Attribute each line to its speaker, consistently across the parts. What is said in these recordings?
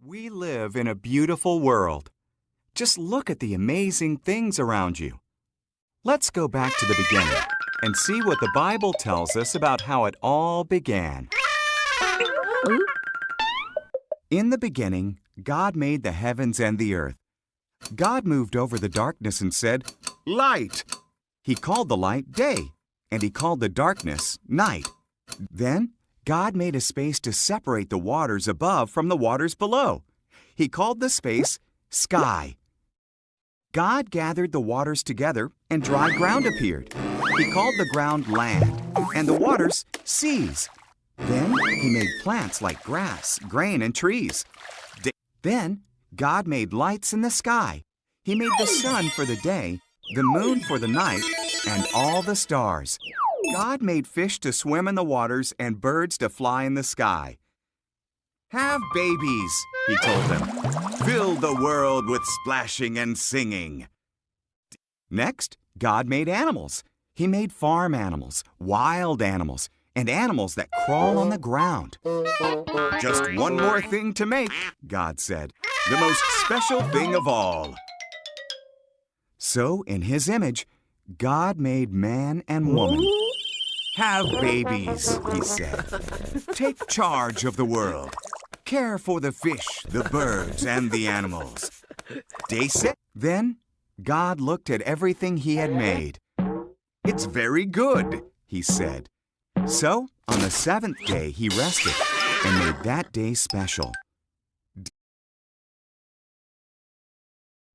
Speaker 1: We live in a beautiful world. Just look at the amazing things around you. Let's go back to the beginning and see what the Bible tells us about how it all began. In the beginning, God made the heavens and the earth. God moved over the darkness and said, "Light!" He called the light day, and he called the darkness night. Then, God made a space to separate the waters above from the waters below. He called the space sky. God gathered the waters together and dry ground appeared. He called the ground land and the waters seas. Then he made plants like grass, grain, and trees. Then God made lights in the sky. He made the sun for the day, the moon for the night, and all the stars. God made fish to swim in the waters and birds to fly in the sky. "Have babies," he told them. "Fill the world with splashing and singing." Next, God made animals. He made farm animals, wild animals, and animals that crawl on the ground. "Just one more thing to make," God said, "the most special thing of all." So, in His image, God made man and woman. "Have babies," He said. "Take charge of the world. Care for the fish, the birds, and the animals." Day 6. Then God looked at everything He had made. "It's very good," He said. So, on the 7th day, He rested and made that day special.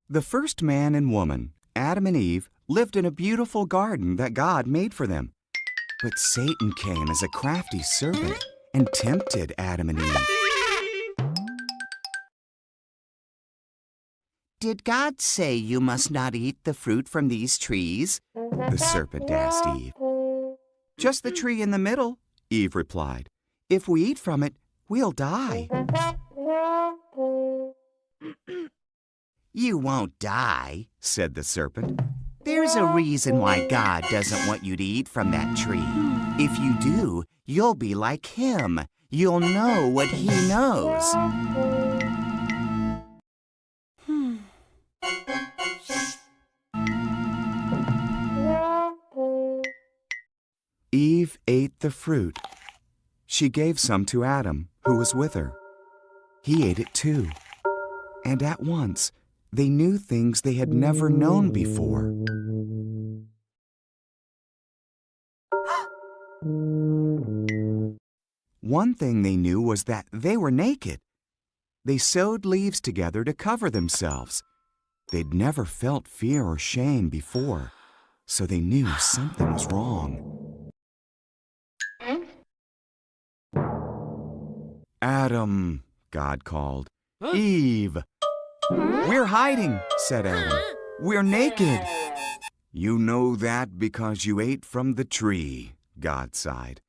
Speaker 1: The first man and woman, Adam and Eve, lived in a beautiful garden that God made for them. But Satan came as a crafty serpent and tempted Adam and Eve.
Speaker 2: "Did God say you must not eat the fruit from these trees?"
Speaker 1: The serpent asked Eve. "Just the tree in the middle," Eve replied. "If we eat from it, we'll die."
Speaker 2: "You won't die," said the serpent. "There's a reason why God doesn't want you to eat from that tree. If you do, you'll be like Him. You'll know what He knows."
Speaker 1: Eve ate the fruit. She gave some to Adam, who was with her. He ate it too. And at once, they knew things they had never known before. One thing they knew was that they were naked. They sewed leaves together to cover themselves. They'd never felt fear or shame before, so they knew something was wrong. "Adam," God called. "Eve." "We're hiding," said Adam. "We're naked." "You know that because you ate from the tree," God sighed.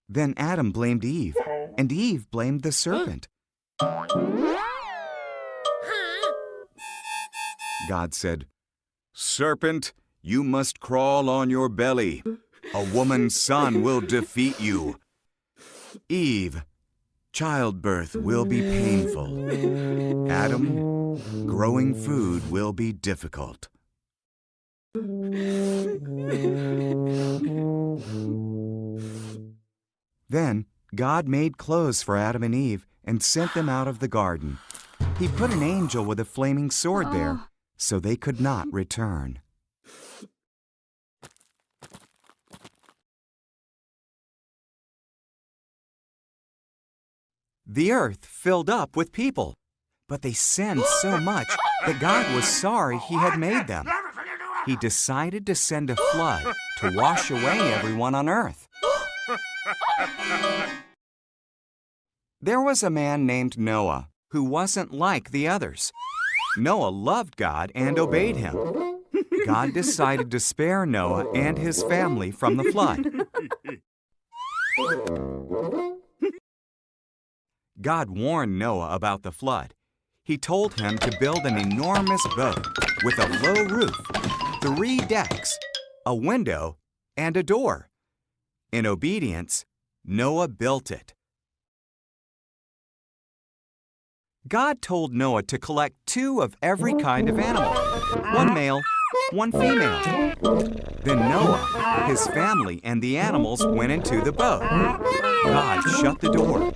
Speaker 1: Then Adam blamed Eve, and Eve blamed the serpent. God said, "Serpent, you must crawl on your belly. A woman's son will defeat you. Eve, childbirth will be painful. Adam, growing food will be difficult." Then God made clothes for Adam and Eve and sent them out of the garden. He put an angel with a flaming sword there, so they could not return. The earth filled up with people, but they sinned so much that God was sorry He had made them. He decided to send a flood to wash away everyone on earth. There was a man named Noah who wasn't like the others. Noah loved God and obeyed Him. God decided to spare Noah and his family from the flood. God warned Noah about the flood. He told him to build an enormous boat with a low roof, 3 decks, a window, and a door. In obedience, Noah built it. God told Noah to collect 2 of every kind of animal, 1 male, 1 female. Then Noah, his family, and the animals went into the boat. God shut the door.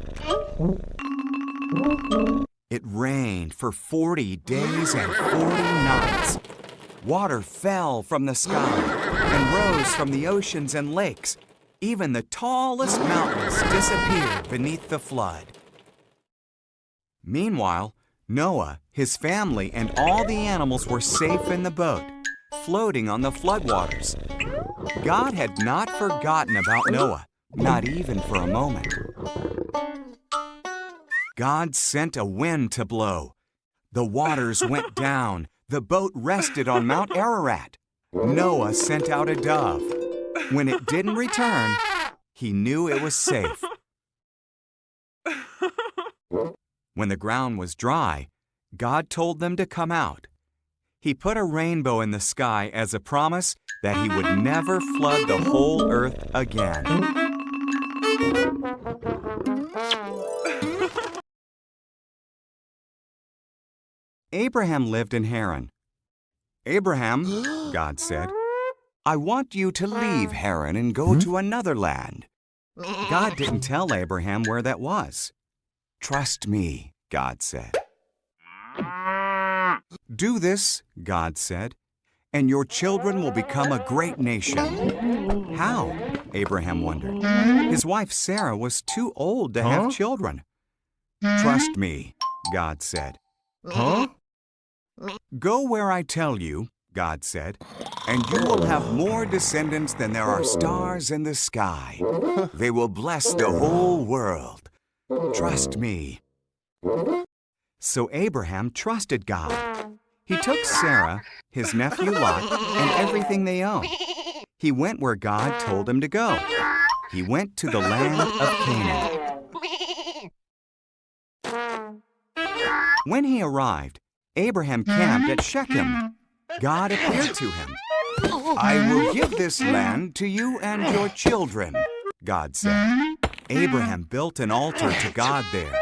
Speaker 1: It rained for 40 days and 40 nights. Water fell from the sky and rose from the oceans and lakes. Even the tallest mountains disappeared beneath the flood. Meanwhile, Noah, his family, and all the animals were safe in the boat, floating on the floodwaters. God had not forgotten about Noah, not even for a moment. God sent a wind to blow. The waters went down. The boat rested on Mount Ararat. Noah sent out a dove. When it didn't return, he knew it was safe. When the ground was dry, God told them to come out. He put a rainbow in the sky as a promise that he would never flood the whole earth again. Abraham lived in Haran. Abraham, God said, I want you to leave Haran and go to another land. God didn't tell Abraham where that was. Trust me, God said. Do this, God said, and your children will become a great nation. How? Abraham wondered. His wife Sarah was too old to have children. Trust me, God said. Go where I tell you, God said, and you will have more descendants than there are stars in the sky. They will bless the whole world. Trust me. So Abraham trusted God. He took Sarah, his nephew Lot, and everything they owned. He went where God told him to go. He went to the land of Canaan. When he arrived, Abraham camped at Shechem. God appeared to him. I will give this land to you and your children, God said. Abraham built an altar to God there.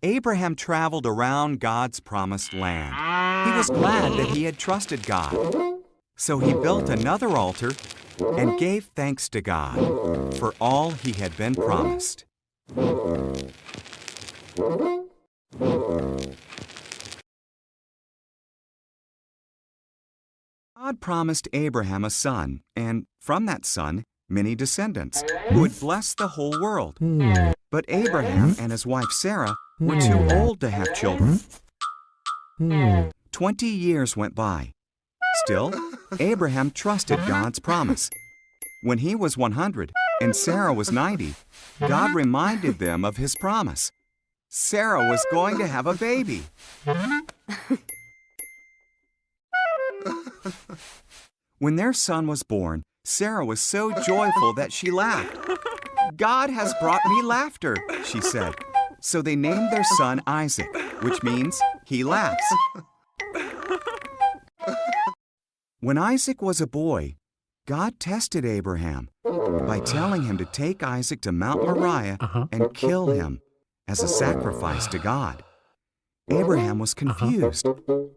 Speaker 1: Abraham traveled around God's promised land. He was glad that he had trusted God. So he built another altar and gave thanks to God for all he had been promised. God promised Abraham a son, and from that son, many descendants, who would bless the whole world. But Abraham and his wife Sarah were too old to have children. 20 years went by. Still, Abraham trusted God's promise. When he was 100 and Sarah was 90, God reminded them of his promise. Sarah was going to have a baby. When their son was born, Sarah was so joyful that she laughed. God has brought me laughter, she said. So they named their son Isaac, which means he laughs. When Isaac was a boy, God tested Abraham by telling him to take Isaac to Mount Moriah and kill him as a sacrifice to God. Abraham was confused,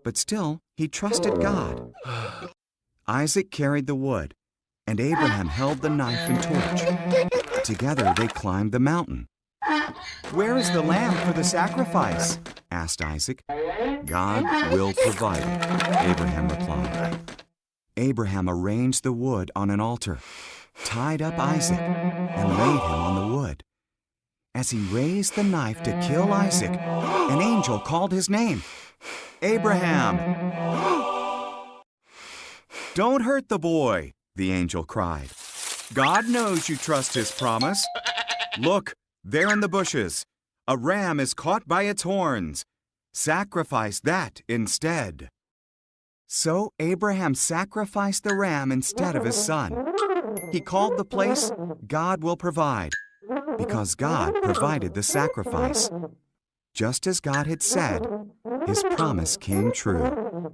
Speaker 1: but still he trusted God. Isaac carried the wood, and Abraham held the knife and torch. Together they climbed the mountain. Where is the lamb for the sacrifice? Asked Isaac. God will provide it, Abraham replied. Abraham arranged the wood on an altar, tied up Isaac, and laid him on the wood. As he raised the knife to kill Isaac, an angel called his name. Abraham! Don't hurt the boy, the angel cried. God knows you trust his promise. Look, there in the bushes, a ram is caught by its horns. Sacrifice that instead. So Abraham sacrificed the ram instead of his son. He called the place God will provide, because God provided the sacrifice. Just as God had said, his promise came true.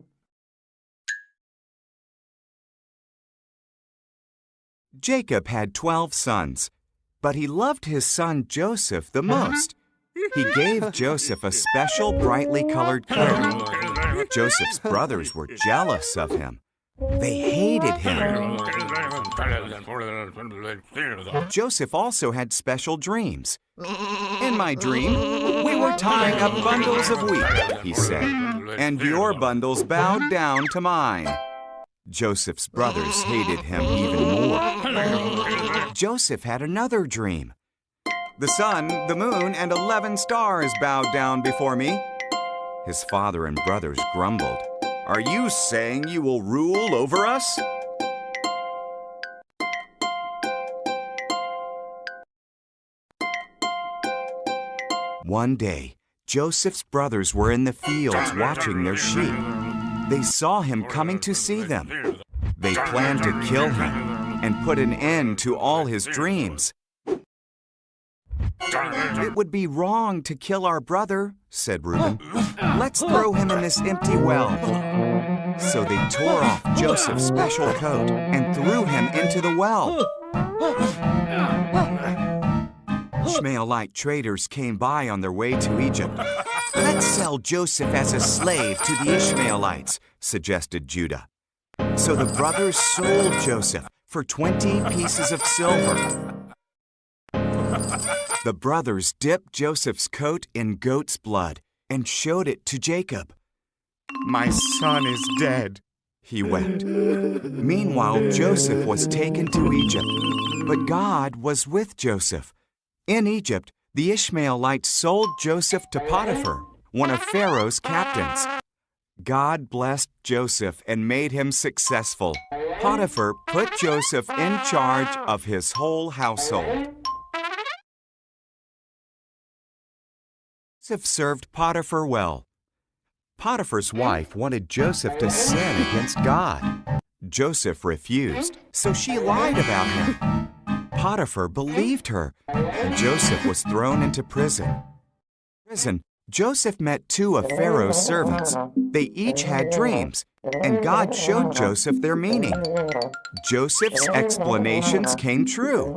Speaker 1: Jacob had 12 sons. But he loved his son Joseph the most. He gave Joseph a special brightly colored coat. Joseph's brothers were jealous of him. They hated him. Joseph also had special dreams. In my dream, we were tying up bundles of wheat, he said, and your bundles bowed down to mine. Joseph's brothers hated him even more. Joseph had another dream. The sun, the moon, and 11 stars bowed down before me. His father and brothers grumbled. Are you saying you will rule over us? One day, Joseph's brothers were in the fields watching their sheep. They saw him coming to see them. They planned to kill him and put an end to all his dreams. It would be wrong to kill our brother, said Reuben. Let's throw him in this empty well. So they tore off Joseph's special coat and threw him into the well. Ishmaelite traders came by on their way to Egypt. Let's sell Joseph as a slave to the Ishmaelites, suggested Judah. So the brothers sold Joseph for 20 pieces of silver. The brothers dipped Joseph's coat in goat's blood and showed it to Jacob. My son is dead, he wept. Meanwhile, Joseph was taken to Egypt, but God was with Joseph. In Egypt, the Ishmaelites sold Joseph to Potiphar, one of Pharaoh's captains. God blessed Joseph and made him successful. Potiphar put Joseph in charge of his whole household. Joseph served Potiphar well. Potiphar's wife wanted Joseph to sin against God. Joseph refused, so she lied about him. Potiphar believed her, and Joseph was thrown into prison. In prison, Joseph met 2 of Pharaoh's servants. They each had dreams, and God showed Joseph their meaning. Joseph's explanations came true.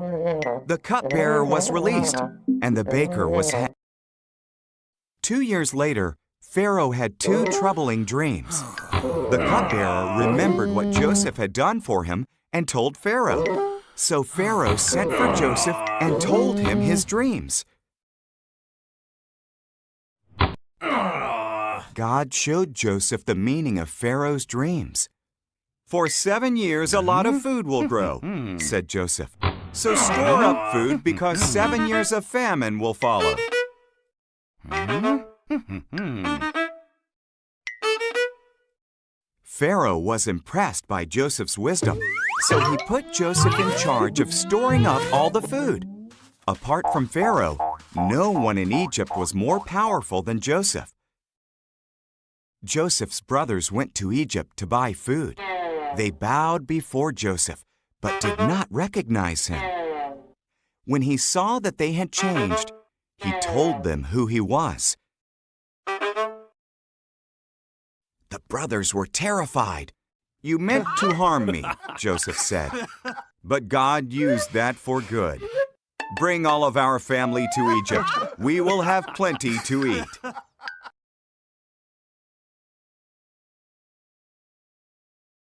Speaker 1: The cupbearer was released, and the baker was hanged. 2 years later, Pharaoh had 2 troubling dreams. The cupbearer remembered what Joseph had done for him and told Pharaoh. So Pharaoh sent for Joseph and told him his dreams. God showed Joseph the meaning of Pharaoh's dreams. For 7 years, a lot of food will grow, said Joseph. So store up food because 7 years of famine will follow. Pharaoh was impressed by Joseph's wisdom, so he put Joseph in charge of storing up all the food. Apart from Pharaoh, no one in Egypt was more powerful than Joseph. Joseph's brothers went to Egypt to buy food. They bowed before Joseph, but did not recognize him. When he saw that they had changed, he told them who he was. The brothers were terrified. You meant to harm me, Joseph said, but God used that for good. Bring all of our family to Egypt. We will have plenty to eat.